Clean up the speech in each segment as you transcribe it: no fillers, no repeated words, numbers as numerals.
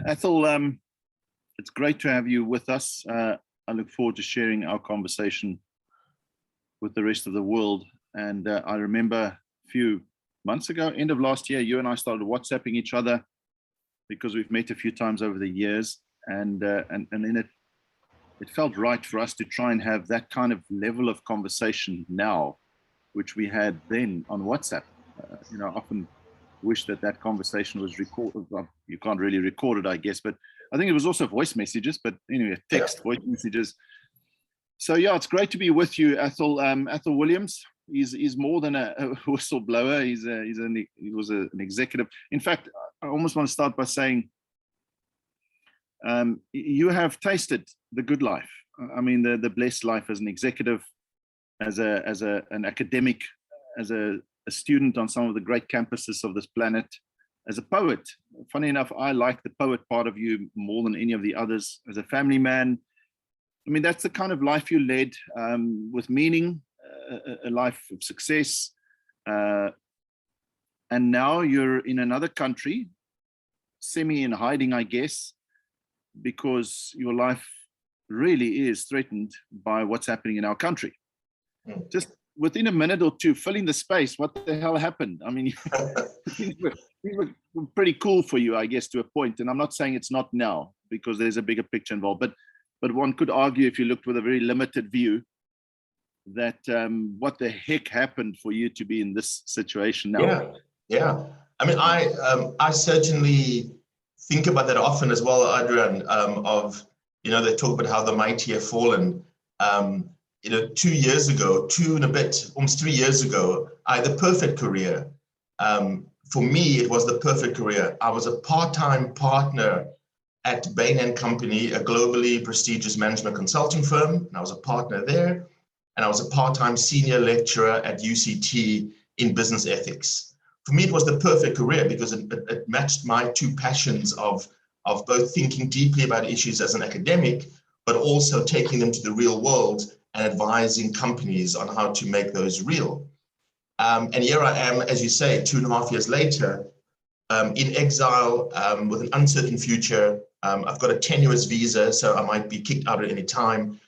Athol, it's great to have you with us. I look forward to sharing our conversation with the rest of the world. And I remember a few months ago, end of last year, you and I started WhatsApping each other because we've met a few times over the years. And then it felt right for us to try and have that kind of level of conversation now, which we had then on WhatsApp. Often wish that conversation was recorded. Well, you can't really record it, I guess, but I think it was also voice messages, but anyway, text, voice messages. So yeah, it's great to be with you, Athol. Athol Williams, he's more than a whistleblower. He was an executive. In fact, I almost want to start by saying, you have tasted the good life. I mean, the blessed life as an executive, as an academic, as a student on some of the great campuses of this planet, as a poet. Funny enough, I like the poet part of you more than any of the others. As a family man, I mean, that's the kind of life you led, with meaning, a life of success. And now you're in another country, semi in hiding, I guess, because your life really is threatened by what's happening in our country. Just within a minute or two, filling the space, what the hell happened? I mean, things were pretty cool for you, I guess, to a point. And I'm not saying it's not now, because there's a bigger picture involved. But one could argue, if you looked with a very limited view, that what the heck happened for you to be in this situation now? Yeah. I mean, I certainly think about that often as well, Adrian, they talk about how the mighty have fallen. 2 years ago, 2 and a bit, almost 3 years ago, I had the perfect career. For me, it was the perfect career. I was a part-time partner at Bain & Company, a globally prestigious management consulting firm, and I was a partner there. And I was a part-time senior lecturer at UCT in business ethics. For me, it was the perfect career because it matched my two passions of both thinking deeply about issues as an academic, but also taking them to the real world and advising companies on how to make those real. And here I am, as you say, 2.5 years later, in exile with an uncertain future. I've got a tenuous visa, so I might be kicked out at any time.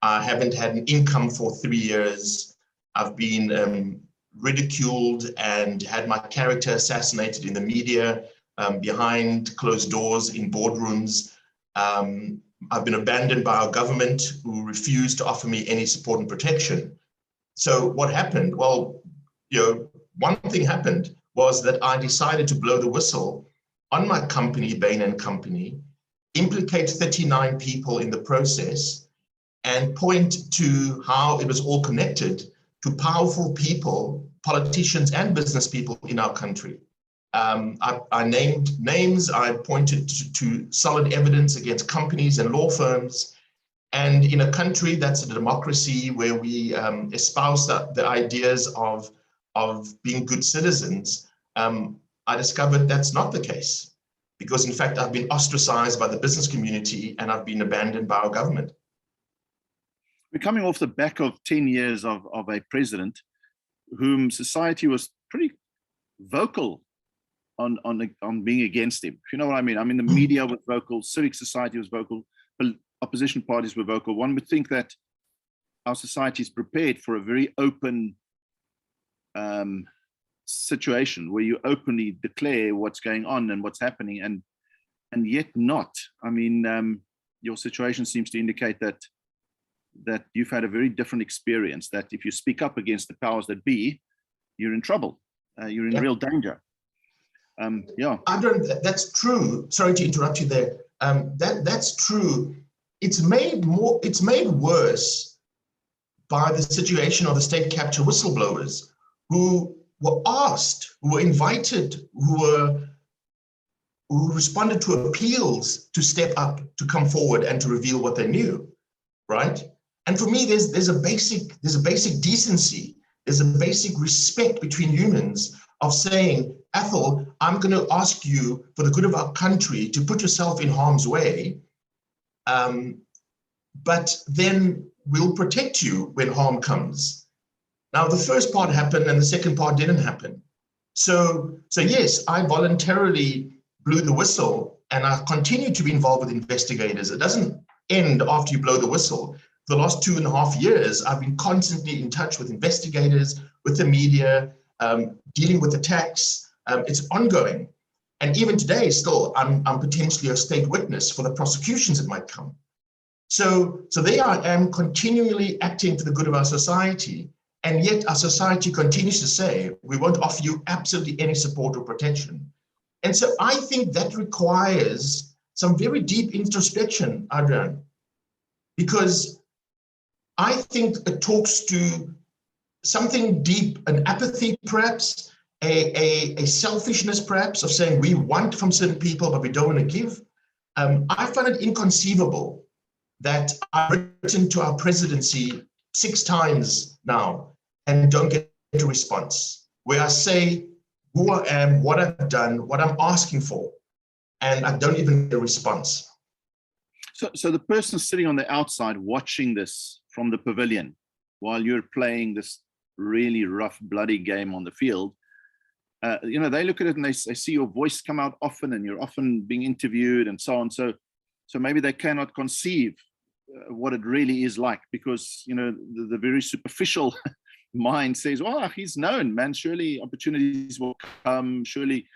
I haven't had an income for 3 years. I've been ridiculed and had my character assassinated in the media, behind closed doors in boardrooms. I've been abandoned by our government, who refused to offer me any support and protection. So what happened? Well, one thing happened was that I decided to blow the whistle on my company, Bain & Company, implicate 39 people in the process, and point to how it was all connected to powerful people, politicians and business people in our country. I named names, I pointed to solid evidence against companies and law firms. And in a country that's a democracy where we espouse the ideas of being good citizens, I discovered that's not the case. Because in fact, I've been ostracized by the business community and I've been abandoned by our government. We're coming off the back of 10 years of a president whom society was pretty vocal on being against him. If you know what I mean? I mean, the media was vocal, civic society was vocal, opposition parties were vocal. One would think that our society is prepared for a very open situation where you openly declare what's going on and what's happening, and yet not. I mean, your situation seems to indicate that you've had a very different experience, that if you speak up against the powers that be, you're in trouble, you're in real danger. Adrian, that's true. Sorry to interrupt you there. That's true. It's made worse by the situation of the state capture whistleblowers who were asked, who were invited, who responded to appeals to step up, to come forward and to reveal what they knew, right? And for me, there's a basic decency, there's a basic respect between humans of saying, Athol, I'm going to ask you for the good of our country to put yourself in harm's way, but then we'll protect you when harm comes. Now, the first part happened and the second part didn't happen. So yes, I voluntarily blew the whistle and I continue to be involved with investigators. It doesn't end after you blow the whistle. For the last 2.5 years, I've been constantly in touch with investigators, with the media, dealing with attacks. It's ongoing. And even today, still, I'm potentially a state witness for the prosecutions that might come. So there I am, continually acting for the good of our society. And yet our society continues to say, we won't offer you absolutely any support or protection. And so I think that requires some very deep introspection, Adrian, because I think it talks to something deep, an apathy perhaps, a selfishness perhaps of saying we want from certain people, but we don't want to give. I find it inconceivable that I've written to our presidency 6 times now and don't get a response, where I say who I am, what I've done, what I'm asking for, and I don't even get a response. So the person sitting on the outside watching this from the pavilion while you're playing this really rough, bloody game on the field, they look at it and they see your voice come out often, and you're often being interviewed and so on. So maybe they cannot conceive what it really is like, because the very superficial mind says, "Well, he's known, man. Surely opportunities will come. Surely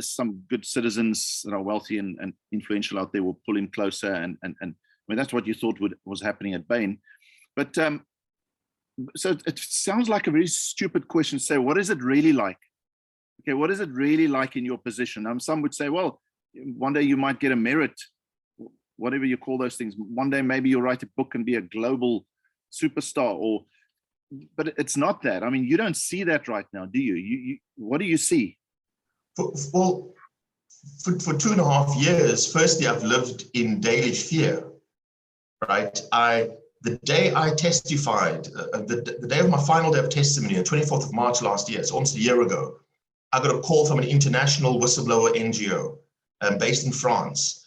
some good citizens that are wealthy and influential out there will pull him closer." And I mean, that's what you thought was happening at Bain. But so it sounds like a very stupid question to say, what is it really like? Okay, what is it really like in your position? Some would say, well, one day you might get a merit, whatever you call those things. One day maybe you'll write a book and be a global superstar, but it's not that. I mean, you don't see that right now, do you? What do you see? For 2.5 years, firstly, I've lived in daily fear, right? The day I testified, the day of my final day of testimony, the 24th of March last year, so almost a year ago, I got a call from an international whistleblower NGO based in France,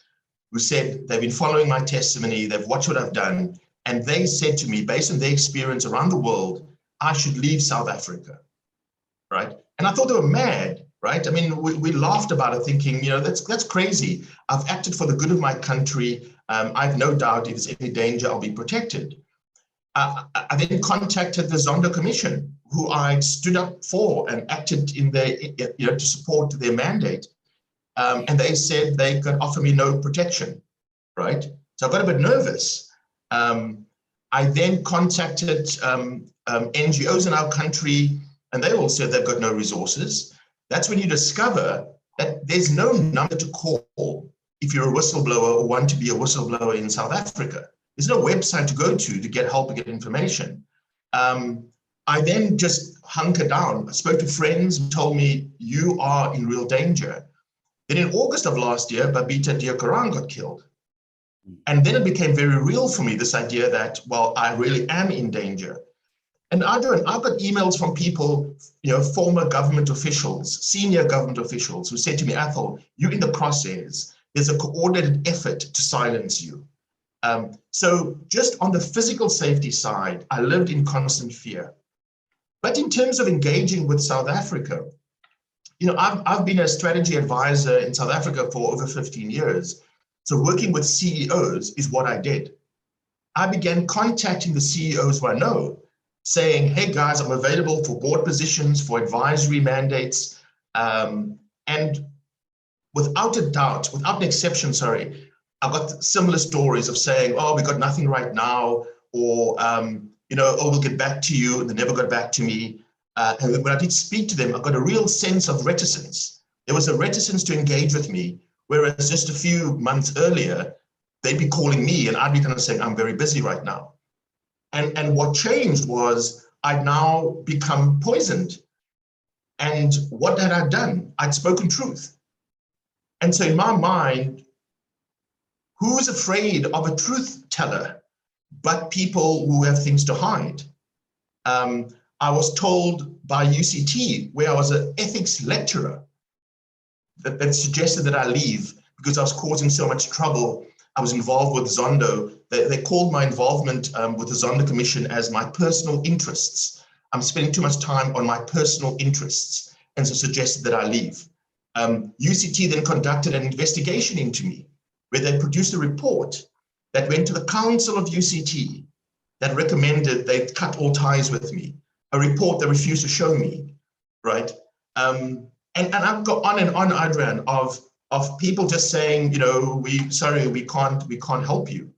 who said they've been following my testimony, they've watched what I've done, and they said to me, based on their experience around the world, I should leave South Africa, right? And I thought they were mad, right? I mean, we laughed about it thinking, that's crazy. I've acted for the good of my country. I've no doubt if there's any danger, I'll be protected. I then contacted the Zondo Commission, who I stood up for and acted in their, to support their mandate. And they said they could offer me no protection, right? So I got a bit nervous. I then contacted NGOs in our country, and they all said they've got no resources. That's when you discover that there's no number to call if you're a whistleblower or want to be a whistleblower in South Africa. There's no website to go to get help and get information. I then just hunkered down. I spoke to friends who told me, you are in real danger. Then in August of last year, Babita Deokaran got killed. And then it became very real for me, this idea that, well, I really am in danger. And I've got emails from people, former government officials, senior government officials, who said to me, Athol, you're in the crosshairs. There's a coordinated effort to silence you. So just on the physical safety side, I lived in constant fear. But in terms of engaging with South Africa, I've been a strategy advisor in South Africa for over 15 years. So working with CEOs is what I did. I began contacting the CEOs who I know, saying, hey guys, I'm available for board positions, for advisory mandates. And without a doubt, without an exception, I got similar stories of saying, oh, we got nothing right now, or, oh, we'll get back to you, and they never got back to me. And when I did speak to them, I got a real sense of reticence. There was a reticence to engage with me, whereas just a few months earlier, they'd be calling me and I'd be kind of saying, I'm very busy right now. And what changed was I'd now become poisoned. And what had I done? I'd spoken truth. And so in my mind, who is afraid of a truth teller but people who have things to hide? I was told by UCT, where I was an ethics lecturer, that suggested that I leave because I was causing so much trouble. I was involved with Zondo. They called my involvement with the Zondo Commission as my personal interests. I'm spending too much time on my personal interests, and so suggested that I leave. UCT then conducted an investigation into me, where they produced a report that went to the council of UCT that recommended they cut all ties with me, a report they refused to show me, right? And I've got on and on, Adrian, of people just saying, you know, we can't help you.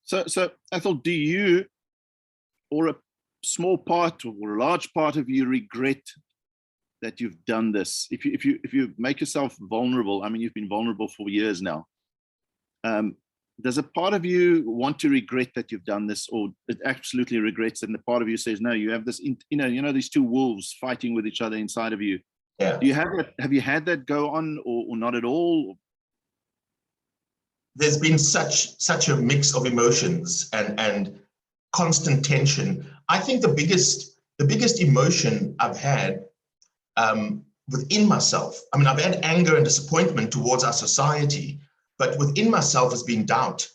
So Athol, do you, or a small part or a large part of you, regret that you've done this? If you make yourself vulnerable, I mean, you've been vulnerable for years now. Does a part of you want to regret that you've done this, or it absolutely regrets it, and the part of you says, no, you have this, you know, these two wolves fighting with each other inside of you? Yeah. Do you have that? Have you had that go on, or not at all? There's been such a mix of emotions and constant tension. I think the biggest emotion I've had within myself, I mean, I've had anger and disappointment towards our society, but within myself has been doubt.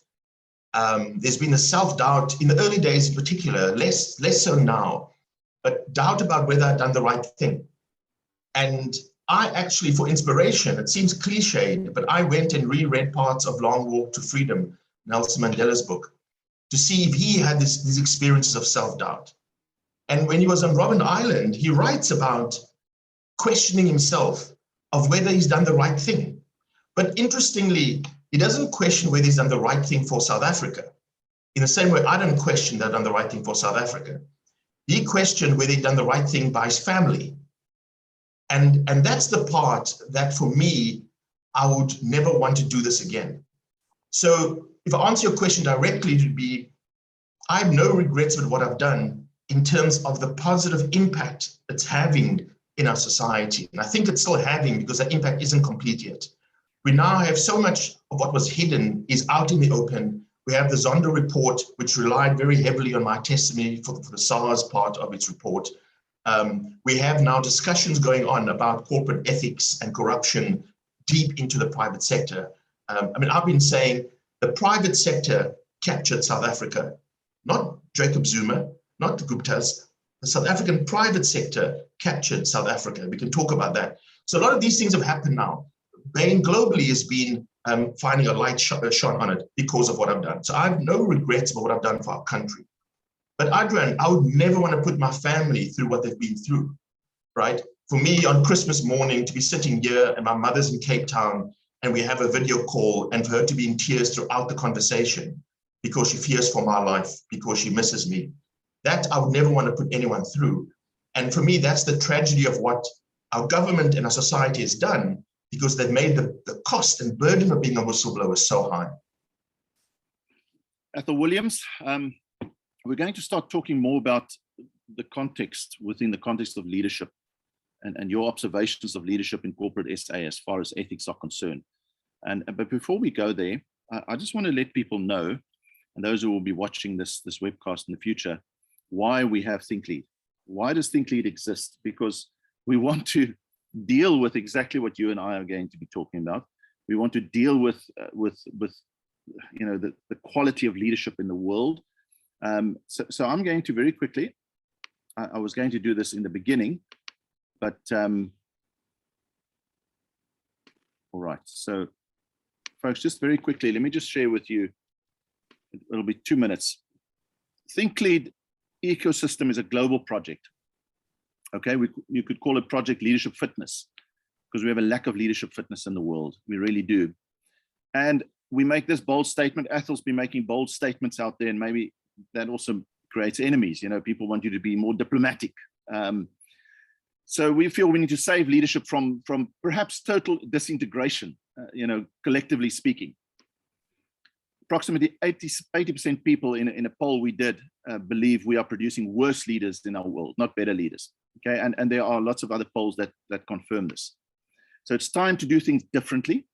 There's been a self-doubt in the early days in particular, less so now, but doubt about whether I've done the right thing. And I actually, for inspiration, it seems cliched, but I went and reread parts of Long Walk to Freedom, Nelson Mandela's book, to see if he had these experiences of self-doubt. And when he was on Robben Island, he writes about questioning himself of whether he's done the right thing. But interestingly, he doesn't question whether he's done the right thing for South Africa. In the same way, I don't question that I've done the right thing for South Africa. He questioned whether he'd done the right thing by his family. And that's the part that, for me, I would never want to do this again. So if I answer your question directly, it would be, I have no regrets with what I've done in terms of the positive impact it's having in our society. And I think it's still having, because that impact isn't complete yet. We now have so much of what was hidden is out in the open. We have the Zondo report, which relied very heavily on my testimony for the SARS part of its report. We have now discussions going on about corporate ethics and corruption deep into the private sector. I mean, I've been saying the private sector captured South Africa, not Jacob Zuma, not the Guptas. The South African private sector captured South Africa. We can talk about that. So a lot of these things have happened now. Bain globally has been finding a light shone on it because of what I've done. So I have no regrets about what I've done for our country. But Adrian, I would never want to put my family through what they've been through, right? For me, on Christmas morning, to be sitting here and my mother's in Cape Town and we have a video call, and for her to be in tears throughout the conversation because she fears for my life, because she misses me, that I would never want to put anyone through. And for me, that's the tragedy of what our government and our society has done, because they've made the cost and burden of being a whistleblower so high. Athol Williams, we're going to start talking more about the context, within the context of leadership, and your observations of leadership in corporate SA as far as ethics are concerned. But before we go there, I just want to let people know, and those who will be watching this webcast in the future, why we have ThinkLead. Why does ThinkLead exist? Because we want to deal with exactly what you and I are going to be talking about. We want to deal with you know, the quality of leadership in the world. So I'm going to very quickly, I was going to do this in the beginning, but all right. So folks, just very quickly, let me just share with you, it'll be 2 minutes. ThinkLead ecosystem is a global project. Okay, you could call it Project Leadership Fitness, because we have a lack of leadership fitness in the world. We really do. And we make this bold statement. Athol's been making bold statements out there, and maybe that also creates enemies. You know, people want you to be more diplomatic. So we feel we need to save leadership from perhaps total disintegration, you know, collectively speaking. Approximately 80% people in a poll we did believe we are producing worse leaders in our world, not better leaders. Okay, and there are lots of other polls that confirm this. So it's time to do things differently.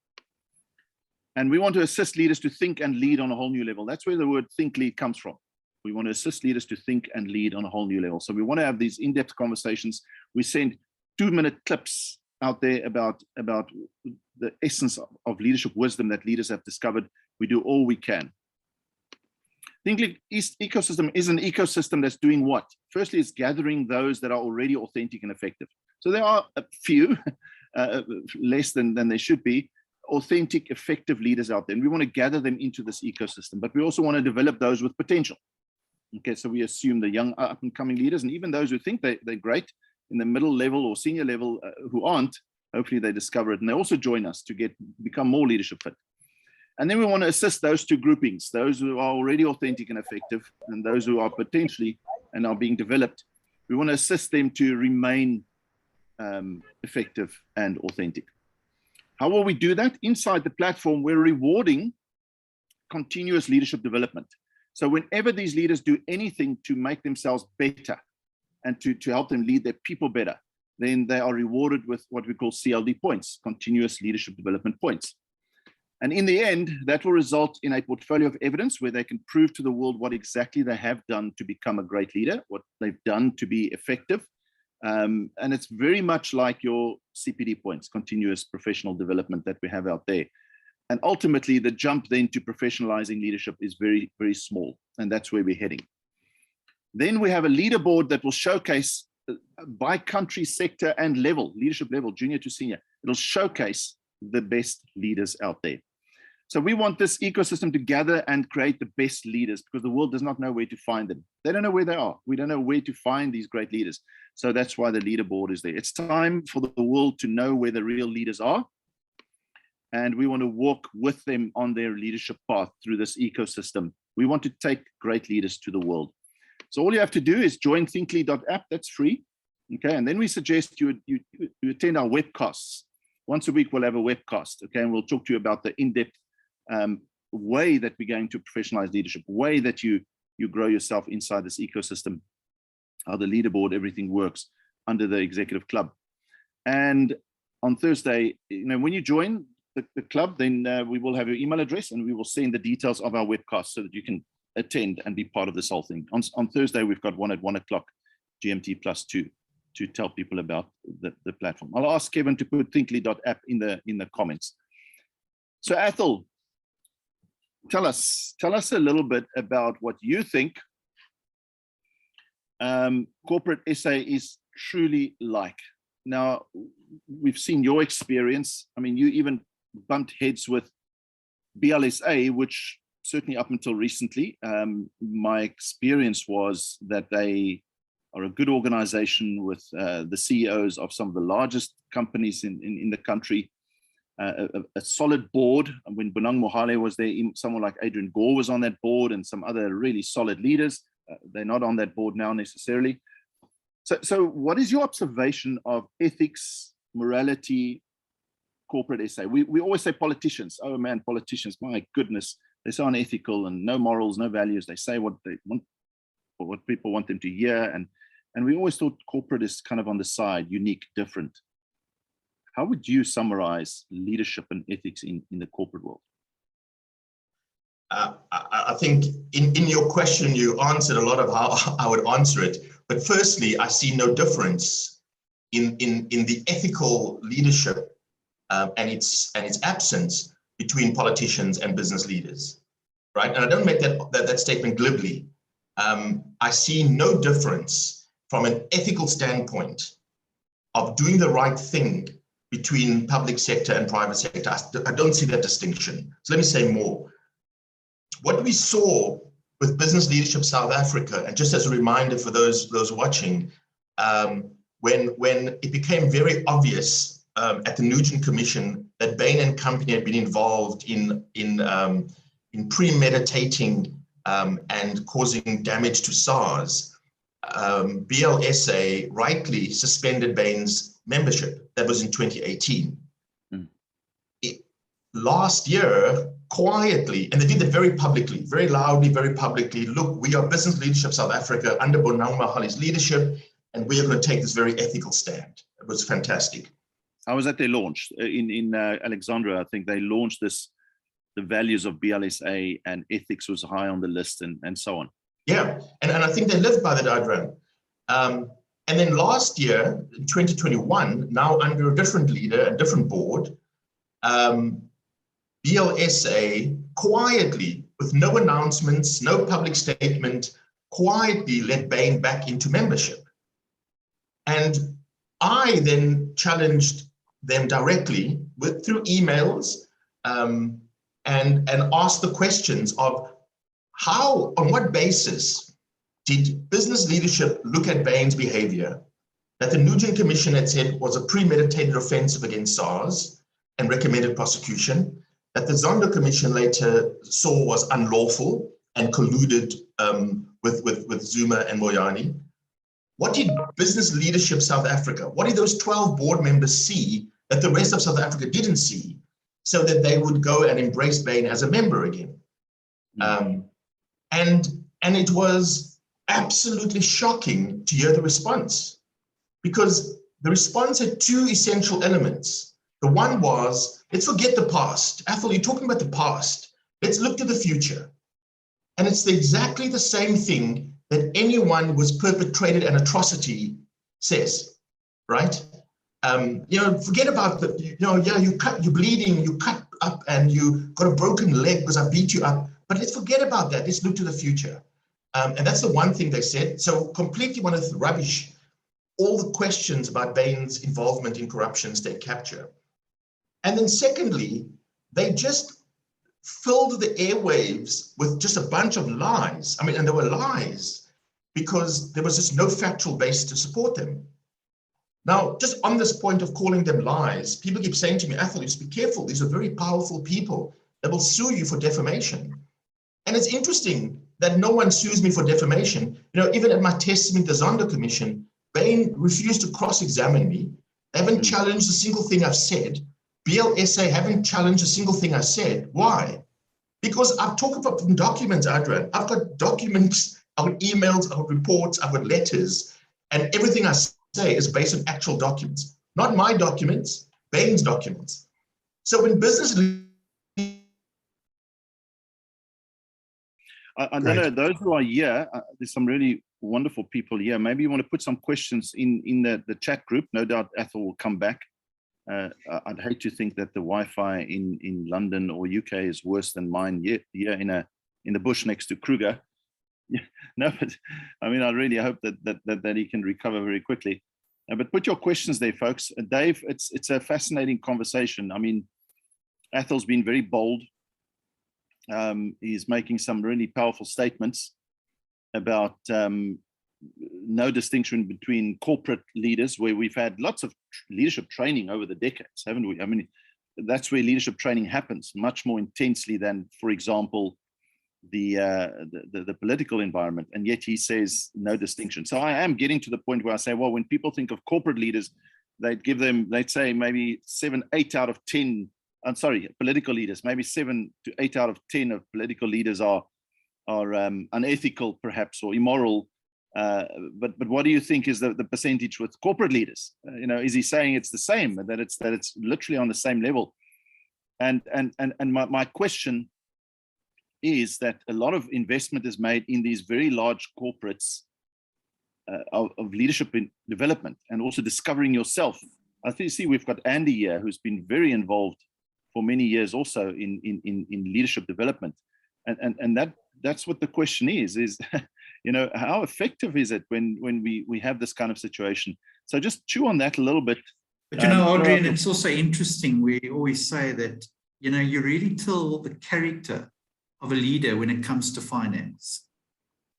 And we want to assist leaders to think and lead on a whole new level. That's where the word think lead comes from. We want to assist leaders to think and lead on a whole new level. So we want to have these in-depth conversations. We send 2-minute clips out there about the essence of leadership wisdom that leaders have discovered. We do all we can. ThinkLead ecosystem is an ecosystem that's doing what? Firstly, it's gathering those that are already authentic and effective. So there are a few, less than there should be, authentic, effective leaders out there. And we want to gather them into this ecosystem, but we also want to develop those with potential. Okay, so we assume the young up and coming leaders, and even those who think they're great in the middle level or senior level who aren't, hopefully they discover it and they also join us to become more leadership fit. And then we want to assist those two groupings, those who are already authentic and effective and those who are potentially and are being developed. We want to assist them to remain effective and authentic. How will we do that? Inside the platform, we're rewarding continuous leadership development. So whenever these leaders do anything to make themselves better and to help them lead their people better, then they are rewarded with what we call CLD points, continuous leadership development points. And in the end, that will result in a portfolio of evidence where they can prove to the world what exactly they have done to become a great leader, what they've done to be effective. And it's very much like your CPD points, continuous professional development that we have out there. And ultimately, the jump then to professionalizing leadership is very, very small. And that's where we're heading. Then we have a leaderboard that will showcase by country, sector, and level, leadership level, junior to senior. It'll showcase the best leaders out there. So we want this ecosystem to gather and create the best leaders because the world does not know where to find them. They don't know where they are. We don't know where to find these great leaders. So that's why the leaderboard is there. It's time for the world to know where the real leaders are. And we want to walk with them on their leadership path through this ecosystem. We want to take great leaders to the world. So all you have to do is join thinkly.app. That's free. Okay. And then we suggest you attend our webcasts. Once a week, we'll have a webcast. Okay. And we'll talk to you about the in-depth way that we're going to professionalize leadership, way that you grow yourself inside this ecosystem, how the leaderboard, everything works under the executive club. And on Thursday, when you join the club, then we will have your email address and we will send the details of our webcast so that you can attend and be part of this whole thing. On Thursday, we've got one at 1 o'clock GMT +2 to tell people about the platform. I'll ask Kevin to put thinkly.app in the comments. So Athol, tell us a little bit about what you think corporate SA is truly like. Now, we've seen your experience. I mean, you even bumped heads with BLSA, which certainly up until recently, my experience was that they are a good organization with the CEOs of some of the largest companies in the country, a solid board. When Bonang Mohale was there, someone like Adrian Gore was on that board and some other really solid leaders. They're not on that board now necessarily. So what is your observation of ethics, morality, corporate SA? We always say politicians. Oh man, politicians, my goodness, they're so unethical and no morals, no values. They say what they want, or what people want them to hear. And we always thought corporate is kind of on the side, unique, different. How would you summarize leadership and ethics in the corporate world? I think in your question, you answered a lot of how I would answer it. But firstly, I see no difference in the ethical leadership and its absence between politicians and business leaders, right? And I don't make that statement glibly. I see no difference from an ethical standpoint of doing the right thing between public sector and private sector. I don't see that distinction. So let me say more. What we saw with Business Leadership South Africa, and just as a reminder for those watching, when it became very obvious at the Nugent Commission that Bain and Company had been involved in premeditating and causing damage to SARS, BLSA rightly suspended Bain's membership. That was in 2018. Last year, quietly, and they did it very publicly, very loudly, very publicly, look, we are Business Leadership South Africa under Bonang Mohale's leadership, and we are going to take this very ethical stand. It was fantastic. I was at their launch in Alexandria. I think they launched the values of BLSA, and ethics was high on the list, and so on. Yeah, and I think they lived by that, Adrian. And then last year, in 2021, now under a different leader, a different board, BLSA quietly, with no announcements, no public statement, quietly let Bain back into membership. And I then challenged them directly through emails, and asked the questions of how, on what basis did business leadership look at Bain's behavior that the Nugent Commission had said was a premeditated offensive against SARS and recommended prosecution, that the Zondo Commission later saw was unlawful and colluded with Zuma and Moyani? What did business leadership South Africa, what did those 12 board members see that the rest of South Africa didn't see, so that they would go and embrace Bain as a member again? And it was absolutely shocking to hear the response, because the response had two essential elements. The one was, let's forget the past. Athol, you're talking about the past. Let's look to the future. And it's exactly the same thing that anyone who has perpetrated an atrocity says, right? Forget about you're bleeding, you cut up and you got a broken leg because I beat you up. But let's forget about that. Let's look to the future. And that's the one thing they said. So completely want to rubbish all the questions about Bain's involvement in corruption, state capture. And then secondly, they just filled the airwaves with just a bunch of lies. I mean, and there were lies because there was just no factual base to support them. Now, just on this point of calling them lies, people keep saying to me, Athol, just be careful. These are very powerful people that will sue you for defamation. And it's interesting that no one sues me for defamation. Even at my testimony to the Zondo Commission, Bain refused to cross-examine me. They haven't challenged a single thing I've said. BLSA haven't challenged a single thing I said. Why? Because I've talked about documents, Adrian. I've got documents, I've got emails, I've got reports, I've got letters, and everything I say is based on actual documents. Not my documents, Bain's documents. So when business... I don't know, those who are here, there's some really wonderful people here. Maybe you want to put some questions in the chat group. No doubt Athol will come back. I'd hate to think that the Wi-Fi in London or UK is worse than mine here in the bush next to Kruger. No, but I mean, I really hope that he can recover very quickly. But put your questions there, folks. Dave, it's a fascinating conversation. I mean, Athol's been very bold. He's making some really powerful statements about no distinction between corporate leaders, where we've had lots of leadership training over the decades, haven't we? I mean, that's where leadership training happens much more intensely than, for example, the political environment. And yet he says no distinction. So I am getting to the point where I say, well, when people think of corporate leaders, they'd say maybe 7, 8 out of 10. I'm sorry, political leaders, maybe 7 to 8 out of 10 of political leaders are unethical, perhaps, or immoral. But what do you think is the percentage with corporate leaders? Is he saying it's the same, that it's literally on the same level? And my question is that a lot of investment is made in these very large corporates of leadership in development and also discovering yourself. I think, see, we've got Andy here, who's been very involved for many years also in leadership development. And that's what the question is how effective is it when we have this kind of situation? So just chew on that a little bit. But Adrian, it's also interesting. We always say that, you really tell the character of a leader when it comes to finance.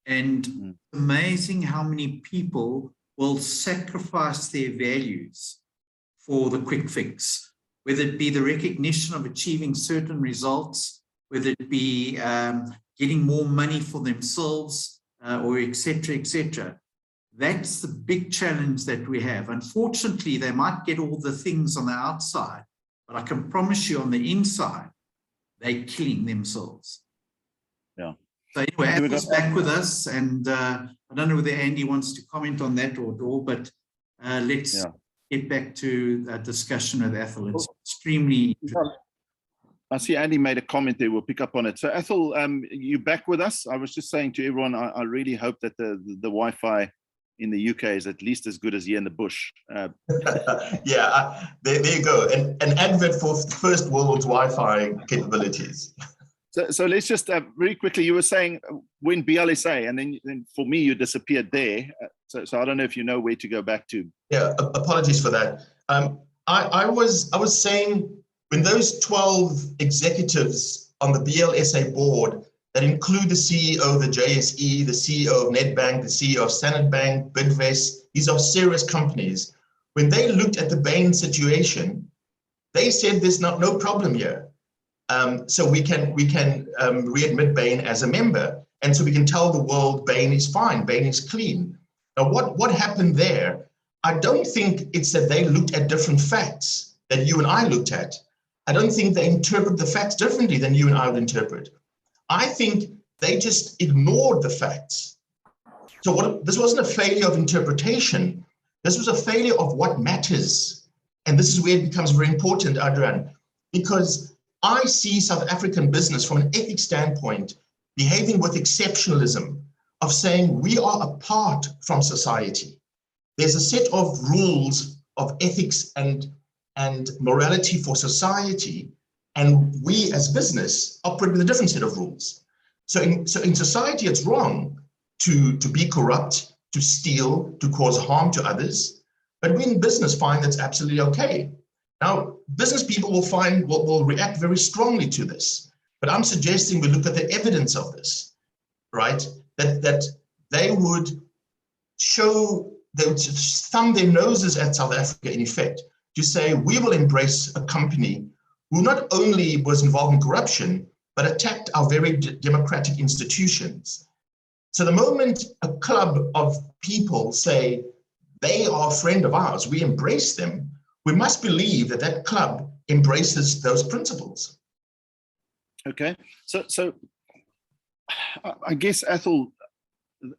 And amazing how many people will sacrifice their values for the quick fix, whether it be the recognition of achieving certain results, whether it be getting more money for themselves, or et cetera, et cetera. That's the big challenge that we have. Unfortunately, they might get all the things on the outside, but I can promise you on the inside, they're killing themselves. Yeah. So anyway, Athol's back with us, and I don't know whether Andy wants to comment on that or Dor, but let's get back to a discussion with Athol. It's extremely interesting. I see Andy made a comment there. We'll pick up on it. So Athol, you back with us? I was just saying to everyone, I really hope that the Wi-Fi in the UK is at least as good as here in the bush. There you go. An advert for first world's Wi-Fi capabilities. So let's just very quickly, you were saying when BLSA, and then for me, you disappeared there. So I don't know if you know where to go back to. Yeah, apologies for that. I was saying, when those 12 executives on the BLSA board that include the CEO, the JSE, the CEO of Nedbank, the CEO of Standard Bank, Bidvest, these are serious companies. When they looked at the Bain situation, they said there's no problem here. So we can readmit Bain as a member. And so we can tell the world Bain is fine, Bain is clean. Now, what happened there? I don't think it's that they looked at different facts that you and I looked at. I don't think they interpret the facts differently than you and I would interpret. I think they just ignored the facts. So this wasn't a failure of interpretation. This was a failure of what matters. And this is where it becomes very important, Adrian, because I see South African business from an ethics standpoint behaving with exceptionalism, of saying we are apart from society. There's a set of rules of ethics and morality for society, and we as business operate with a different set of rules. So in society, it's wrong to be corrupt, to steal, to cause harm to others, but we in business find that's absolutely okay. Now, business people will react very strongly to this, but I'm suggesting we look at the evidence of this, right? That they would thumb their noses at South Africa, in effect, to say we will embrace a company who not only was involved in corruption, but attacked our very democratic institutions. So the moment a club of people say they are a friend of ours, we embrace them, we must believe that that club embraces those principles. Okay, so I guess, Athol,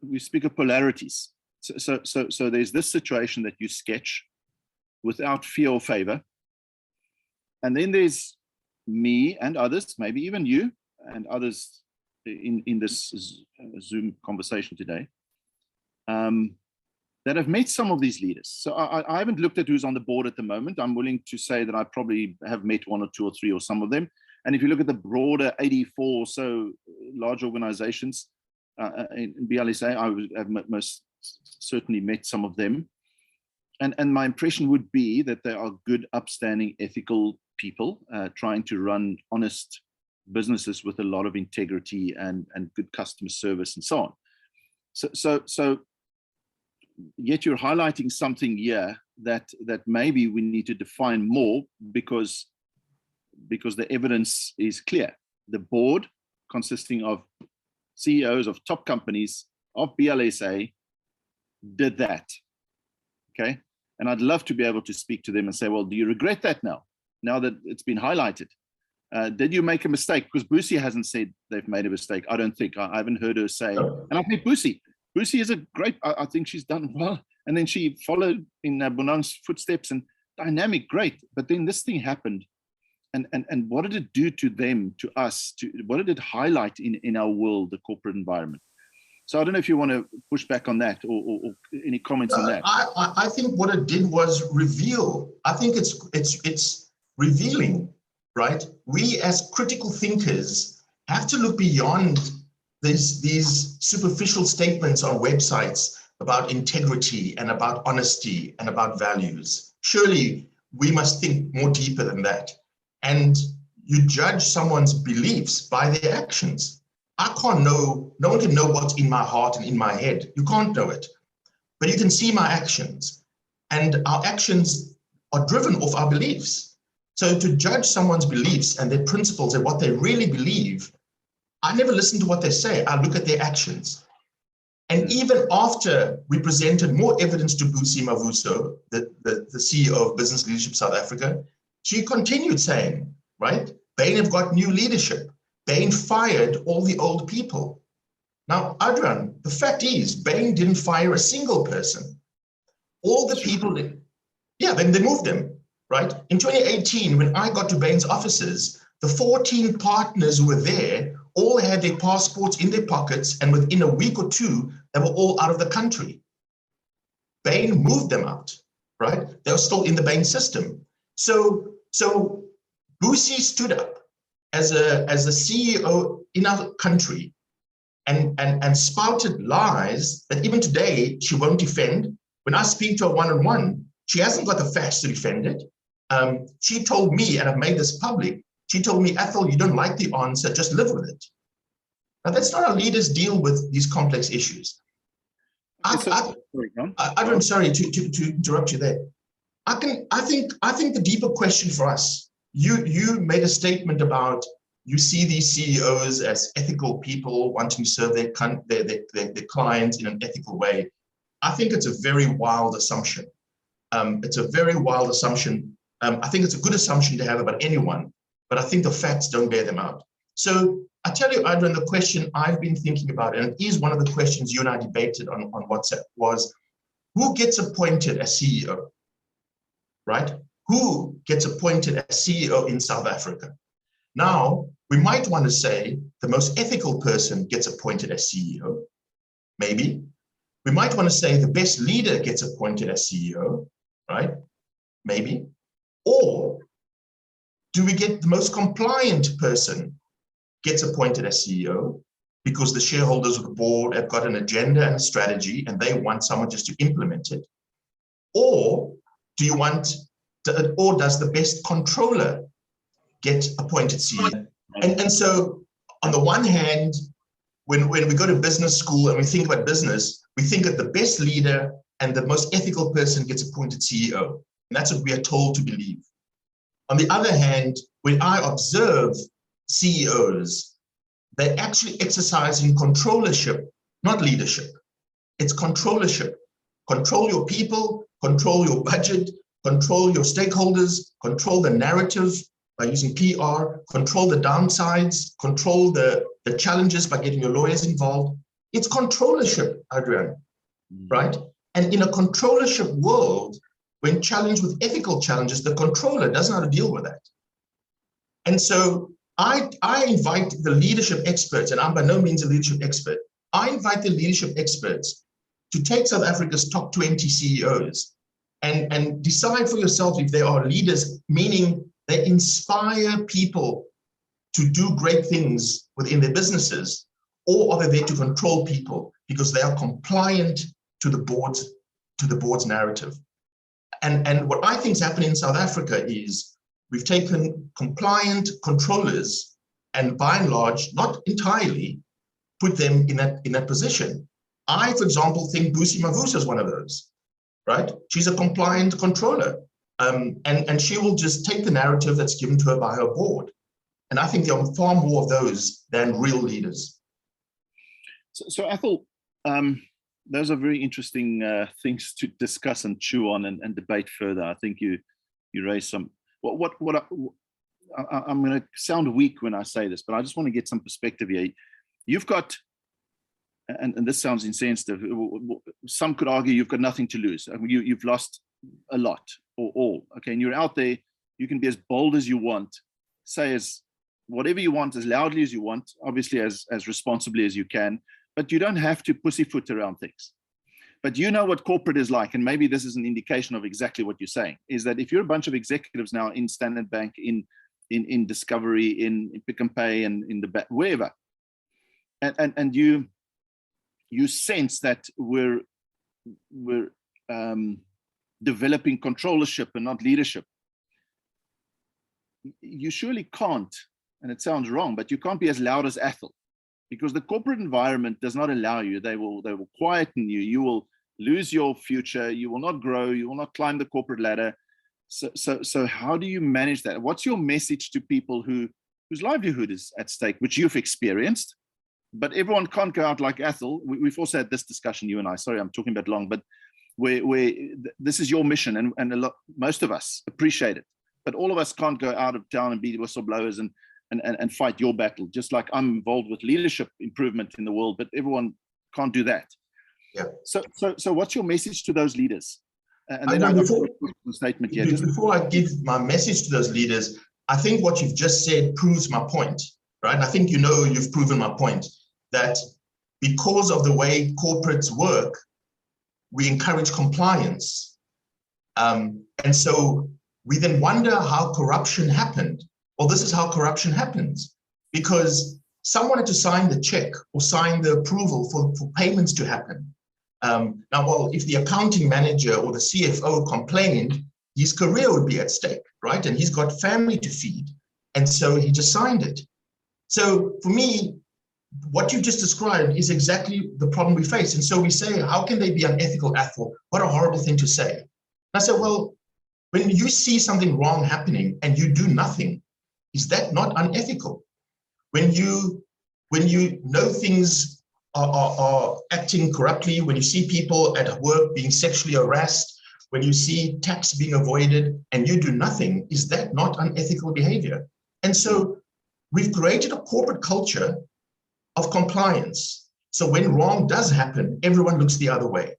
we speak of polarities. So there's this situation that you sketch without fear or favor. And then there's me and others, maybe even you and others in this Zoom conversation today, that have met some of these leaders. So I haven't looked at who's on the board at the moment. I'm willing to say that I probably have met one or two or three or some of them. And if you look at the broader 84 or so large organizations in BLSA, I have most certainly met some of them. And my impression would be that they are good, upstanding, ethical people trying to run honest businesses with a lot of integrity and good customer service and so on. So yet you're highlighting something here that maybe we need to define more, because the evidence is clear. The board, consisting of CEOs of top companies of BLSA, did that. Okay, and I'd love to be able to speak to them and say, well, do you regret that now that it's been highlighted? Did you make a mistake? Because Boosie hasn't said they've made a mistake. I don't think. I haven't heard her say. And I think Boosie is a great, I think she's done well. And then she followed in Bonang's footsteps, and dynamic, great. But then this thing happened. And what did it do to them, to us? What did it highlight in our world, the corporate environment? So I don't know if you want to push back on that or any comments on that. I think what it did was reveal. I think it's revealing, right? We as critical thinkers have to look beyond these superficial statements on websites about integrity and about honesty and about values. Surely we must think more deeper than that. And you judge someone's beliefs by their actions. I can't know, no one can know what's in my heart and in my head. You can't know it, but you can see my actions, and our actions are driven off our beliefs. So to judge someone's beliefs and their principles and what they really believe, I never listen to what they say. I look at their actions. And even after we presented more evidence to Boosie Mavuso, the CEO of Business Leadership South Africa, she continued saying, right, Bain have got new leadership. Bain fired all the old people. Now, Adrian, the fact is, Bain didn't fire a single person. All the people, then they moved them, right? In 2018, when I got to Bain's offices, the 14 partners who were there all had their passports in their pockets, and within a week or two, they were all out of the country. Bain moved them out, right? They were still in the Bain system. So Boosie stood up as a CEO in our country and spouted lies that even today she won't defend. When I speak to her one-on-one, she hasn't got the facts to defend it. She told me, and I've made this public, she told me, Athol, you don't like the answer, just live with it. Now, that's not how leaders deal with these complex issues. I'm sorry to interrupt you there. I think the deeper question for us, you made a statement about you see these CEOs as ethical people wanting to serve their clients in an ethical way. I think it's a very wild assumption. It's a very wild assumption. I think it's a good assumption to have about anyone, but I think the facts don't bear them out. So I tell you, Adrian, the question I've been thinking about, and it is one of the questions you and I debated on WhatsApp, was who gets appointed as CEO, right? Who gets appointed as CEO in South Africa? Now, we might want to say the most ethical person gets appointed as CEO, maybe. We might want to say the best leader gets appointed as CEO, right? Maybe. Or do we get the most compliant person gets appointed as CEO because the shareholders of the board have got an agenda and a strategy and they want someone just to implement it? Or do you want, or does the best controller get appointed CEO? And so on the one hand, when we go to business school and we think about business, we think that the best leader and the most ethical person gets appointed CEO. And that's what we are told to believe. On the other hand, when I observe CEOs, they're actually exercising controllership, not leadership. It's controllership. Control your people, control your budget, control your stakeholders, control the narrative by using PR, control the downsides, control the challenges by getting your lawyers involved. It's controllership, Adrian, right? And in a controllership world, when challenged with ethical challenges, the controller doesn't know how to deal with that. And so I invite the leadership experts, and I'm by no means a leadership expert, I invite the leadership experts to take South Africa's top 20 CEOs and decide for yourself if they are leaders, meaning they inspire people to do great things within their businesses, or are they there to control people because they are compliant to the board's narrative. And what I think is happening in South Africa is we've taken compliant controllers and by and large, not entirely, put them in that position. I, for example, think Busi Mavusa is one of those, right? She's a compliant controller, and she will just take the narrative that's given to her by her board. And I think there are far more of those than real leaders. So Athol, those are very interesting things to discuss and chew on and debate further. I think you raised some. I'm going to sound weak when I say this, but I just want to get some perspective here. You've got, and this sounds insensitive, some could argue you've got nothing to lose. I mean, you've lost a lot or all. Okay, and you're out there. You can be as bold as you want, say as whatever you want, as loudly as you want, obviously as responsibly as you can. But you don't have to pussyfoot around things. But you know what corporate is like, and maybe this is an indication of exactly what you're saying, is that if you're a bunch of executives now in Standard Bank, in Discovery, in Pick and Pay, and in the wherever, and you sense that we're developing controllership and not leadership, you surely can't, and it sounds wrong, but you can't be as loud as Athol. Because the corporate environment does not allow you. They will quieten you. You will lose your future. You will not grow. You will not climb the corporate ladder. So how do you manage that? What's your message to people whose livelihood is at stake, which you've experienced? But everyone can't go out like Athol. We've also had this discussion, you and I. Sorry, I'm talking a bit long, but where this is your mission, and most of us appreciate it. But all of us can't go out of town and be whistleblowers and fight your battle, just like I'm involved with leadership improvement in the world, but everyone can't do that. Yeah. So what's your message to those leaders? And then before I give my message to those leaders, I think what you've just said proves my point, right? And I think you've proven my point, that because of the way corporates work, we encourage compliance. And so we then wonder how corruption happened. Well, this is how corruption happens, because someone had to sign the check or sign the approval for payments to happen. Now, well, if the accounting manager or the CFO complained, his career would be at stake, right? And he's got family to feed. And so he just signed it. So for me, what you just described is exactly the problem we face. And so we say, how can they be unethical, Athol? What a horrible thing to say. And I said, well, when you see something wrong happening and you do nothing, is that not unethical? When you know things are acting corruptly, when you see people at work being sexually harassed, when you see tax being avoided and you do nothing, is that not unethical behavior? And so we've created a corporate culture of compliance. So when wrong does happen, everyone looks the other way.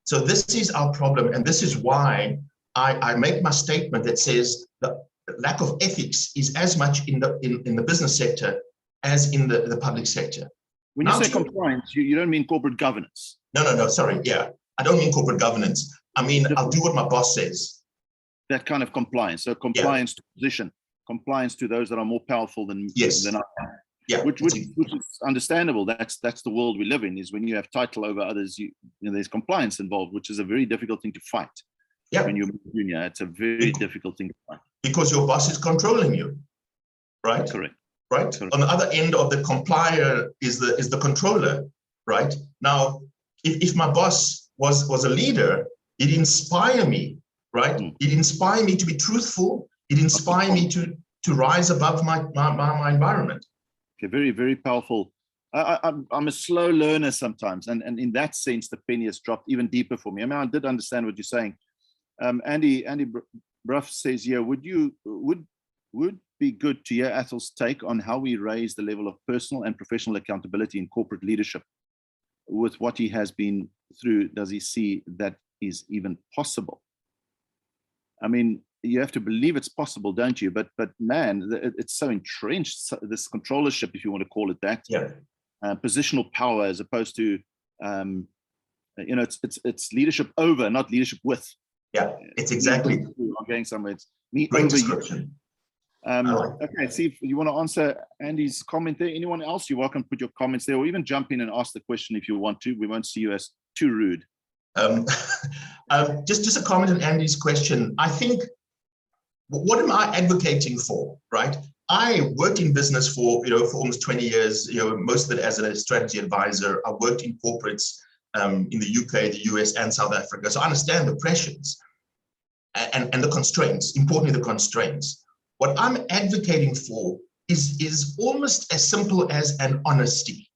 So this is our problem. And this is why I make my statement that says the lack of ethics is as much in the business sector as in the public sector. When you say compliance, you don't mean corporate governance. No, sorry. Yeah, I don't mean corporate governance. I mean, I'll do what my boss says. That kind of compliance. So compliance to position, compliance to those that are more powerful than I am. Yeah, which is understandable. That's the world we live in, is when you have title over others, there's compliance involved, which is a very difficult thing to fight. Yeah. When you're junior, it's a very difficult thing to fight. Because your boss is controlling you, right? Correct. Right? Correct. On the other end of the complier is the controller, right? Now, if my boss was a leader, it inspired me, right? It inspired me to be truthful. It inspired me to rise above my environment. Okay, very, very powerful. I'm a slow learner sometimes, and in that sense, the penny has dropped even deeper for me. I mean, I did understand what you're saying. Andy Bruff says, yeah, would be good to hear Athol's take on how we raise the level of personal and professional accountability in corporate leadership. With what he has been through, does he see that is even possible? I mean, you have to believe it's possible, don't you? But man, it's so entrenched, this controllership, if you want to call it that. Yeah. Positional power, as opposed to, it's leadership over, not leadership with. Yeah, it's exactly. I'm going somewhere. It's me Great over description. Okay, see if you want to answer Andy's comment there. Anyone else, you're welcome to put your comments there, or even jump in and ask the question if you want to. We won't see you as too rude. Just a comment on Andy's question. I think, what am I advocating for, right? I worked in business for almost 20 years, most of it as a strategy advisor. I worked in corporates in the UK, the US, and South Africa. So I understand the pressures and the constraints, importantly, the constraints. What I'm advocating for is almost as simple as an honesty,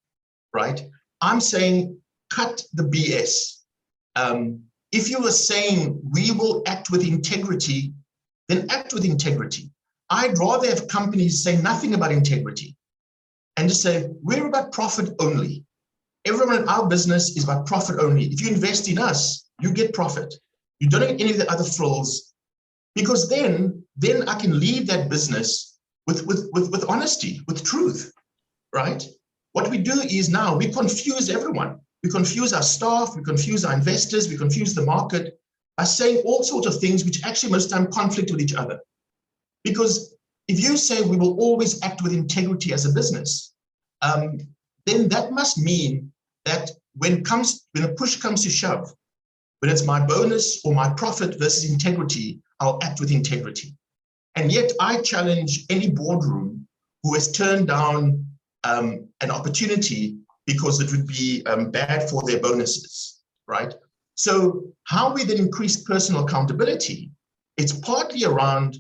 right? I'm saying, cut the BS. If you are saying we will act with integrity, then act with integrity. I'd rather have companies say nothing about integrity and just say, we're about profit only. Everyone in our business is about profit only. If you invest in us, you get profit. You don't get any of the other frills, because then I can lead that business with honesty, with truth, right? What we do is now we confuse everyone. We confuse our staff, we confuse our investors, we confuse the market by saying all sorts of things which actually most of the time conflict with each other. Because if you say we will always act with integrity as a business, then that must mean that when a push comes to shove, when it's my bonus or my profit versus integrity, I'll act with integrity. And yet I challenge any boardroom who has turned down an opportunity because it would be bad for their bonuses, right? So how we then increase personal accountability, it's partly around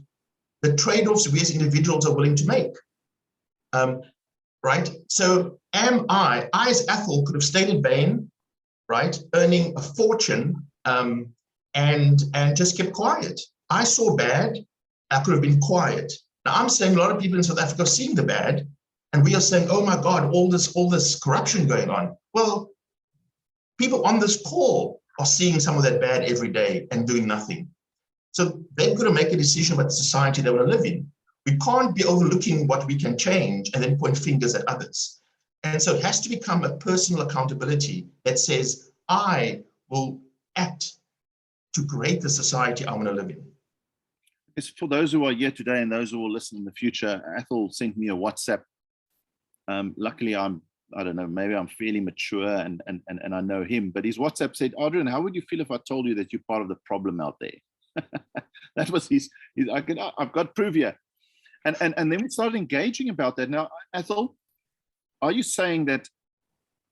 the trade-offs we as individuals are willing to make, right? So I as Athol could have stayed in Bain, right, earning a fortune and just kept quiet. I saw bad, I could have been quiet. Now I'm saying a lot of people in South Africa are seeing the bad, and we are saying, oh my God, all this corruption going on. Well, people on this call are seeing some of that bad every day and doing nothing. So they've got to make a decision about the society they want to live in. We can't be overlooking what we can change and then point fingers at others. And so it has to become a personal accountability that says, I will act to create the society I want to live in. It's for those who are here today and those who will listen in the future. Athol sent me a WhatsApp Luckily, I don't know, maybe I'm fairly mature and I know him, but his WhatsApp said, Adrian, how would you feel if I told you that you're part of the problem out there? That was I've got proof here. And then we started engaging about that. Now, Athol, are you saying that,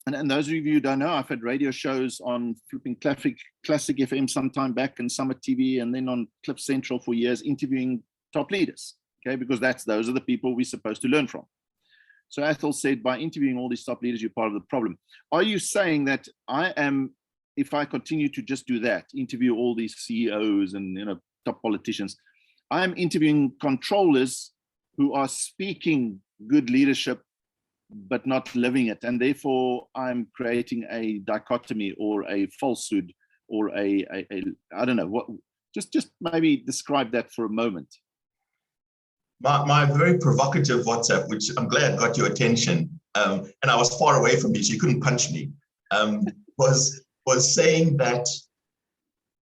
and those of you who don't know, I've had radio shows on flipping classic FM some time back and Summit TV, and then on Cliff Central for years, interviewing top leaders, okay? Because those are the people we're supposed to learn from. So Athol said, by interviewing all these top leaders, you're part of the problem. Are you saying that I am, if I continue to just do that, interview all these CEOs and top politicians, I'm interviewing controllers who are speaking good leadership, but not living it, and therefore I'm creating a dichotomy or a falsehood or a I don't know what. Just maybe describe that for a moment. My very provocative WhatsApp, which I'm glad got your attention, and I was far away from you, so you couldn't punch me, was saying that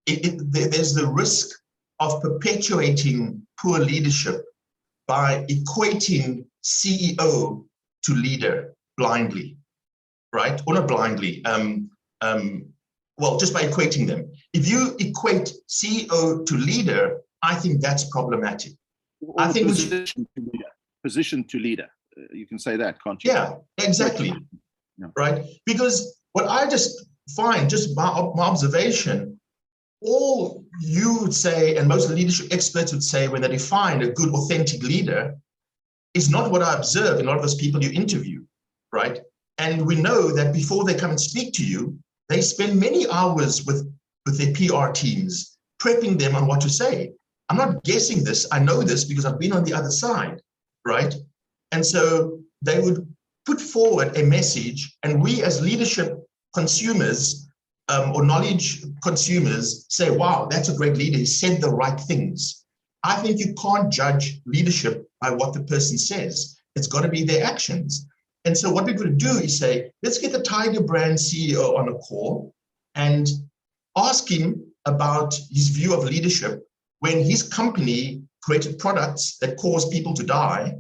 there's the risk of perpetuating poor leadership by equating CEO to leader blindly, right? Or not blindly, well, just by equating them. If you equate CEO to leader, I think that's problematic. I think position to leader. You can say that, can't you? Yeah, exactly. Yeah. Right? Because what I just find, just my observation, all you would say, and most leadership experts would say when they define a good, authentic leader, is not what I observe in a lot of those people you interview, right? And we know that before they come and speak to you, they spend many hours with their PR teams, prepping them on what to say. I'm not guessing this, I know this because I've been on the other side, right? And so they would put forward a message, and we as leadership consumers or knowledge consumers say, wow, that's a great leader, he said the right things. I think you can't judge leadership by what the person says. It's got to be their actions. And so what we're going to do is say, let's get the Tiger Brand CEO on a call and ask him about his view of leadership when his company created products that cause people to die,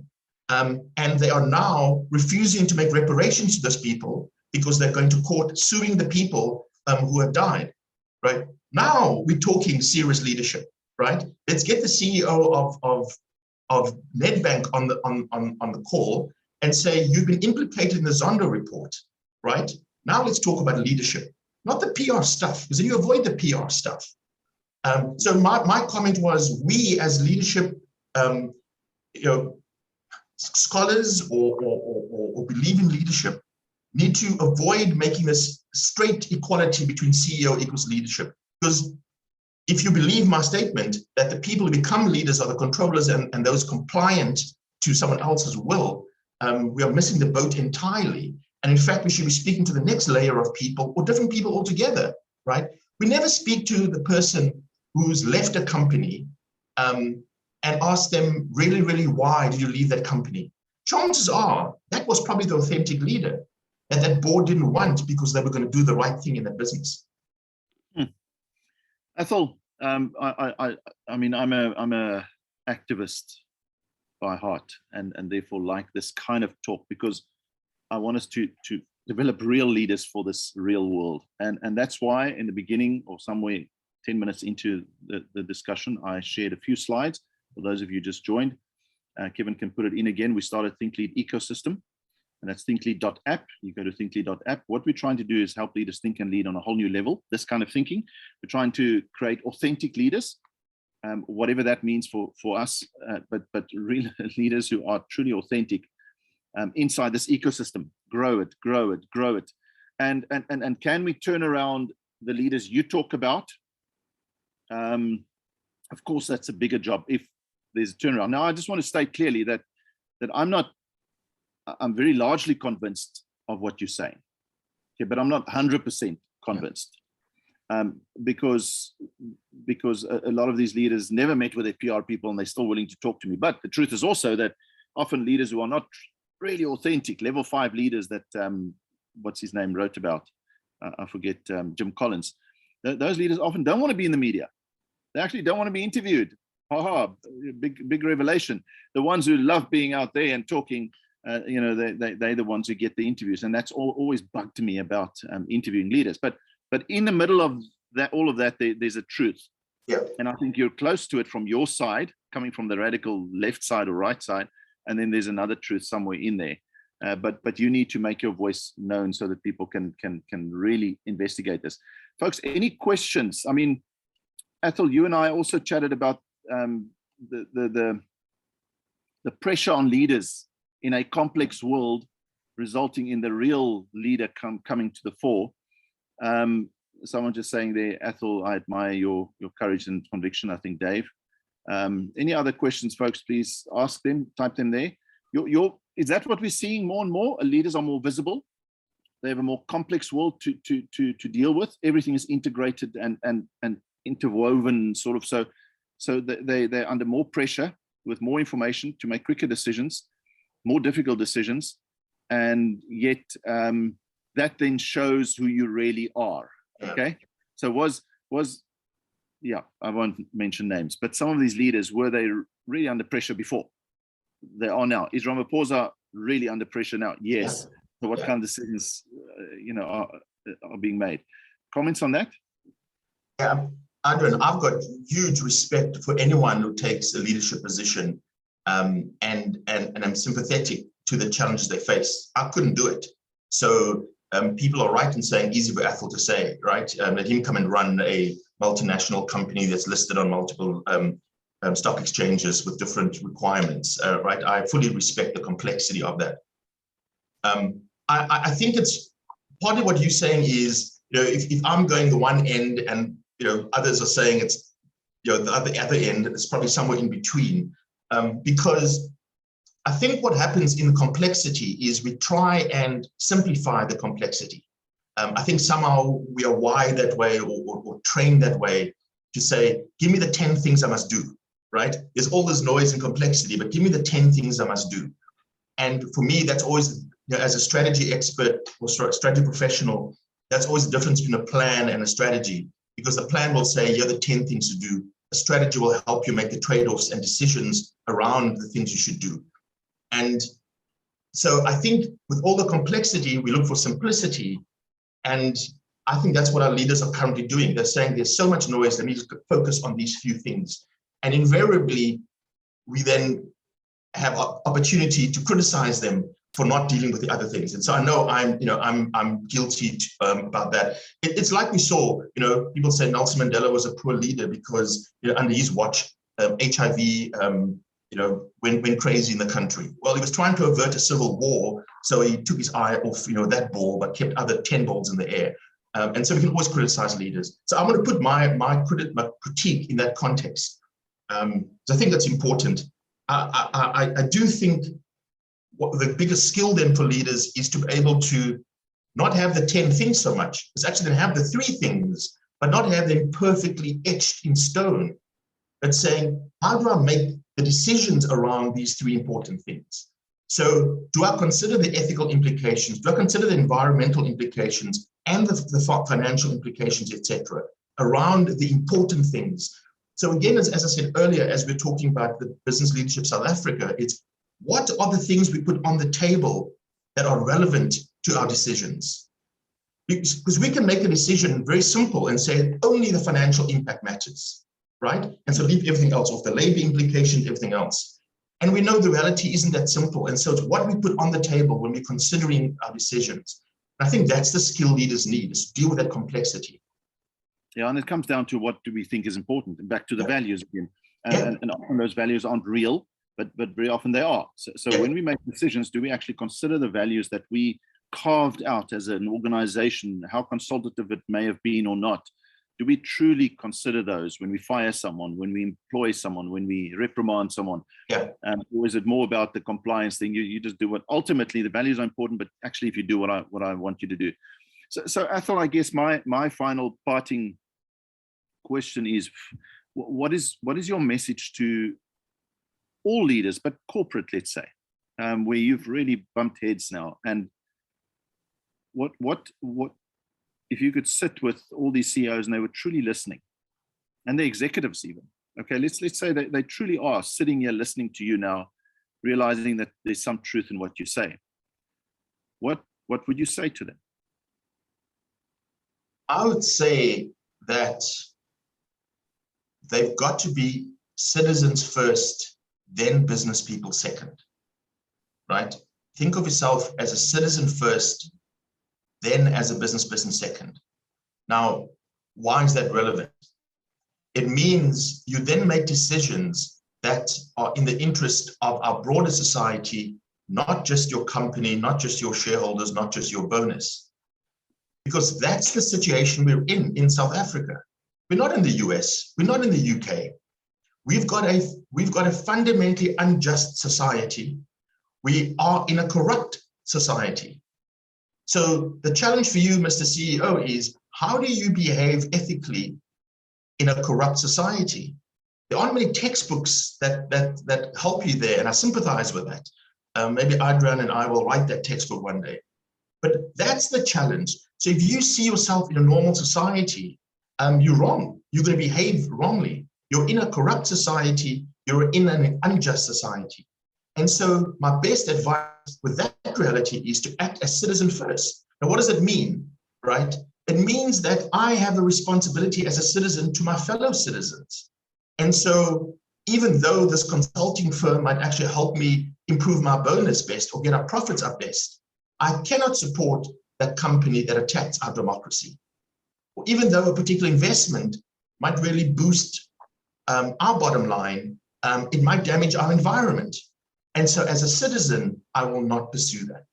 and they are now refusing to make reparations to those people because they're going to court suing the people who have died, right? Now we're talking serious leadership. Right? Let's get the CEO of Nedbank on the call and say, you've been implicated in the Zondo report, right? Now let's talk about leadership, not the PR stuff, because then you avoid the PR stuff. So my comment was, we as leadership, scholars or believe in leadership need to avoid making this straight equality between CEO equals leadership, because if you believe my statement that the people who become leaders are the controllers and those compliant to someone else's will, we are missing the boat entirely. And in fact, we should be speaking to the next layer of people or different people altogether, right? We never speak to the person who's left a company and ask them, really, really, why did you leave that company? Chances are that was probably the authentic leader that board didn't want because they were going to do the right thing in the business. Athol, I mean, I'm a activist by heart, and therefore like this kind of talk, because I want us to develop real leaders for this real world, and that's why in the beginning, or somewhere 10 minutes into the discussion, I shared a few slides. For those of you who just joined, Kevin can put it in again. We started Think Lead Ecosystem, and that's thinklead.app. You go to thinklead.app. What we're trying to do is help leaders think and lead on a whole new level, this kind of thinking. We're trying to create authentic leaders, whatever that means for us, but real leaders who are truly authentic inside this ecosystem. Grow it, grow it, grow it. And can we turn around the leaders you talk about? Of course, that's a bigger job if there's a turnaround. Now, I just want to state clearly that I'm very largely convinced of what you're saying, okay, but I'm not 100% convinced, because a lot of these leaders never met with their PR people and they're still willing to talk to me. But the truth is also that often leaders who are not really authentic, level 5 leaders that what's his name wrote about, I forget, Jim Collins, those leaders often don't want to be in the media. They actually don't want to be interviewed. Big revelation. The ones who love being out there and talking they're the ones who get the interviews, and that's always bugged me about interviewing leaders. But in the middle of that, all of that, there's a truth. Yeah. And I think you're close to it from your side, coming from the radical left side or right side, and then there's another truth somewhere in there. But you need to make your voice known so that people can really investigate this. Folks, any questions? I mean, Athol, you and I also chatted about the pressure on leaders in a complex world, resulting in the real leader coming to the fore. Someone just saying there, Athol, I admire your courage and conviction. I think Dave. Any other questions, folks? Please ask them. Type them there. Is that what we're seeing more and more? Leaders are more visible. They have a more complex world to deal with. Everything is integrated and interwoven, sort of. So they're under more pressure with more information to make quicker decisions, more difficult decisions, and yet that then shows who you really are. Okay, so yeah, I won't mention names, but some of these leaders, were they really under pressure before? They are now. Is Ramaphosa really under pressure now? Yes. So what kind of decisions are being made? Comments on that? Yeah, Adrian, I've got huge respect for anyone who takes a leadership position, and I'm sympathetic to the challenges they face. I couldn't do it. So people are right in saying, easy for Athol to say, right? Let him come and run a multinational company that's listed on multiple stock exchanges with different requirements, right? I fully respect the complexity of that. I think it's partly what you're saying is, if I'm going the one end and others are saying it's the other end, it's probably somewhere in between, because I think what happens in the complexity is we try and simplify the complexity. I think somehow we are wired that way or trained that way to say, give me the 10 things I must do, right? There's all this noise and complexity, but give me the 10 things I must do. And for me, that's always, as a strategy expert or strategy professional, that's always the difference between a plan and a strategy, because the plan will say, here are the 10 things to do. A strategy will help you make the trade-offs and decisions around the things you should do. And so I think with all the complexity, we look for simplicity. And I think that's what our leaders are currently doing. They're saying there's so much noise, they need to focus on these few things. And invariably, we then have opportunity to criticize them for not dealing with the other things. And so I know I'm guilty about that. It's like we saw, people say Nelson Mandela was a poor leader because under his watch, HIV went crazy in the country. Well, he was trying to avert a civil war, so he took his eye off that ball, but kept other 10 balls in the air. And so we can always criticize leaders. So I want to put my critique in that context. So I think that's important. I do think what the biggest skill then for leaders is to be able to not have the 10 things so much. It's actually to have the 3 things, but not have them perfectly etched in stone. But saying, how do I make the decisions around these 3 important things? So do I consider the ethical implications? Do I consider the environmental implications and the financial implications, etc., around the important things? So again, as I said earlier, as we're talking about the Business Leadership South Africa, it's what are the things we put on the table that are relevant to our decisions? Because we can make a decision very simple and say only the financial impact matters, right? And so leave everything else off, the labor implications, everything else. And we know the reality isn't that simple. And so it's what we put on the table when we're considering our decisions. And I think that's the skill leaders need, is to deal with that complexity. Yeah, and it comes down to what do we think is important, and back to the values again. And often those values aren't real, but very often they are. So when we make decisions, do we actually consider the values that we carved out as an organization, how consultative it may have been or not? Do we truly consider those when we fire someone, when we employ someone, when we reprimand someone? Or is it more about the compliance thing? You just do what ultimately the values are important, but actually if you do what I want you to do. So Athol, I guess my final parting question is, what is your message to all leaders, but corporate, let's say, where you've really bumped heads now? And what if you could sit with all these CEOs and they were truly listening, and the executives even, okay, let's say they truly are sitting here listening to you now, realizing that there's some truth in what you say. What would you say to them? I would say that they've got to be citizens first, then business people second, right? Think of yourself as a citizen first, then as a business person second. Now, why is that relevant? It means you then make decisions that are in the interest of our broader society, not just your company, not just your shareholders, not just your bonus. Because that's the situation we're in South Africa. We're not in the US, we're not in the UK. We've got a fundamentally unjust society. We are in a corrupt society. So the challenge for you, Mr. CEO, is how do you behave ethically in a corrupt society? There aren't many textbooks that help you there, and I sympathize with that. Maybe Adrian and I will write that textbook one day. But that's the challenge. So if you see yourself in a normal society, you're wrong. You're going to behave wrongly. You're in a corrupt society. You're in an unjust society. And so my best advice with that reality is to act as citizen first. Now, what does it mean, right? It means that I have a responsibility as a citizen to my fellow citizens. And so even though this consulting firm might actually help me improve my bonus best or get our profits up best, I cannot support that company that attacks our democracy. Or even though a particular investment might really boost our bottom line, it might damage our environment. And so as a citizen, I will not pursue that.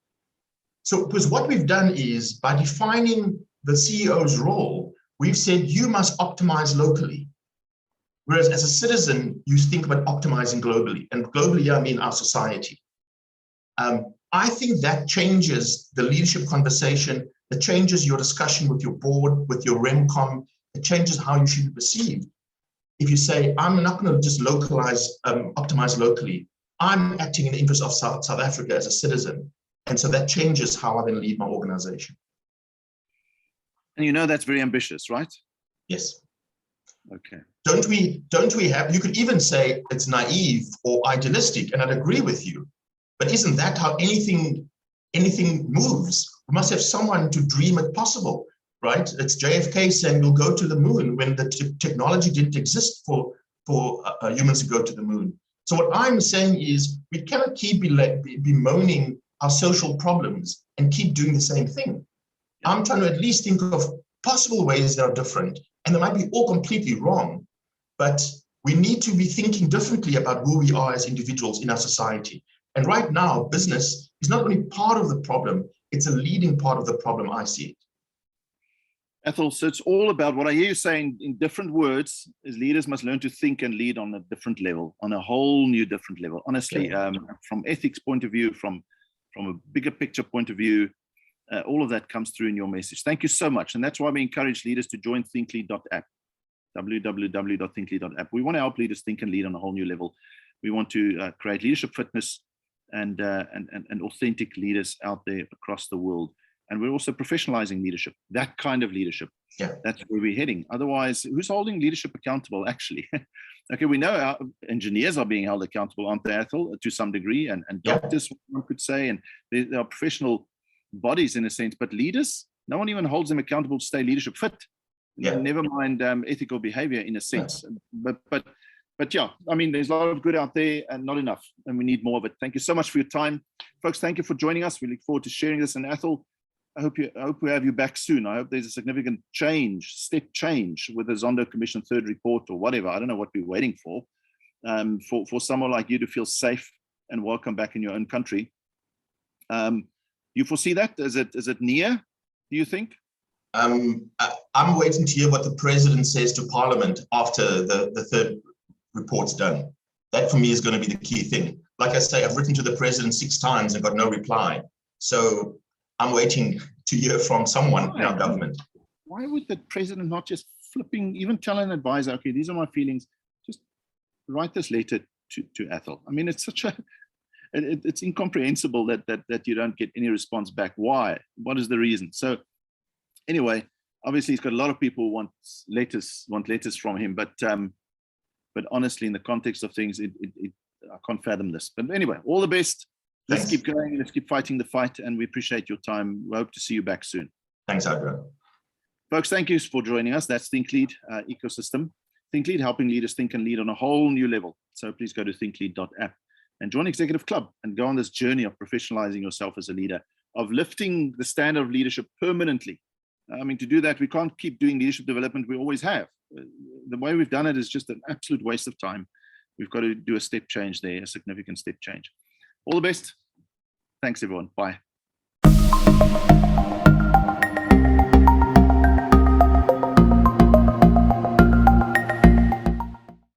So because what we've done is by defining the CEO's role, we've said you must optimize locally. Whereas as a citizen, you think about optimizing globally. And globally, I mean our society. I think that changes the leadership conversation. It changes your discussion with your board, with your REMCOM. It changes how you should be perceived. If you say, I'm not going to just optimize locally, I'm acting in the interest of South Africa as a citizen. And so that changes how I then lead my organization. And you know that's very ambitious, right? Yes. Okay. Don't we have, you could even say it's naive or idealistic, and I'd agree with you. But isn't that how anything moves? We must have someone to dream it possible, right? It's JFK saying we'll go to the moon when the technology didn't exist for humans to go to the moon. So what I'm saying is we cannot keep bemoaning our social problems and keep doing the same thing. I'm trying to at least think of possible ways that are different, and they might be all completely wrong, but we need to be thinking differently about who we are as individuals in our society. And right now, business is not only part of the problem, it's a leading part of the problem, I see it. Athol, so it's all about what I hear you saying in different words is leaders must learn to think and lead on a different level, on a whole new different level. Honestly, from ethics point of view, from a bigger picture point of view, all of that comes through in your message. Thank you so much. And that's why we encourage leaders to join thinklead.app, www.thinklead.app. We want to help leaders think and lead on a whole new level. We want to create leadership fitness and authentic leaders out there across the world. And we're also professionalizing leadership, that kind of leadership. Yeah. That's where we're heading. Otherwise, who's holding leadership accountable, actually? Okay, we know our engineers are being held accountable, aren't they, Athol, to some degree, and doctors, one could say, and there are professional bodies in a sense, but leaders, no one even holds them accountable to stay leadership fit. Yeah. Never mind ethical behavior in a sense. Yeah. But yeah, I mean, there's a lot of good out there and not enough, and we need more of it. Thank you so much for your time. Folks, thank you for joining us. We look forward to sharing this. And Athol, I hope we have you back soon. I hope there's a significant step change with the Zondo Commission third report or whatever. I don't know what we're waiting for someone like you to feel safe and welcome back in your own country. You foresee that? Is it near, do you think? I'm waiting to hear what the president says to Parliament after the third report's done. That for me is going to be the key thing. Like I say, I've written to the president 6 times and got no reply. So I'm waiting to hear from someone in our government. Why would the president not just even tell an advisor, okay, these are my feelings, just write this letter to Athol? I mean, it's it's incomprehensible that you don't get any response back. Why? What is the reason? So anyway, obviously he's got a lot of people who want letters from him, but honestly, in the context of things, I can't fathom this. But anyway, all the best. Let's Thanks. keep going. Let's keep fighting the fight. And we appreciate your time. We hope to see you back soon. Thanks, Adrian. Folks, thank you for joining us. That's ThinkLead ecosystem. ThinkLead, helping leaders think and lead on a whole new level. So please go to thinklead.app and join Executive Club and go on this journey of professionalizing yourself as a leader, of lifting the standard of leadership permanently. I mean, to do that, we can't keep doing leadership development we always have. The way we've done it is just an absolute waste of time. We've got to do a step change there, a significant step change. All the best. Thanks, everyone. Bye.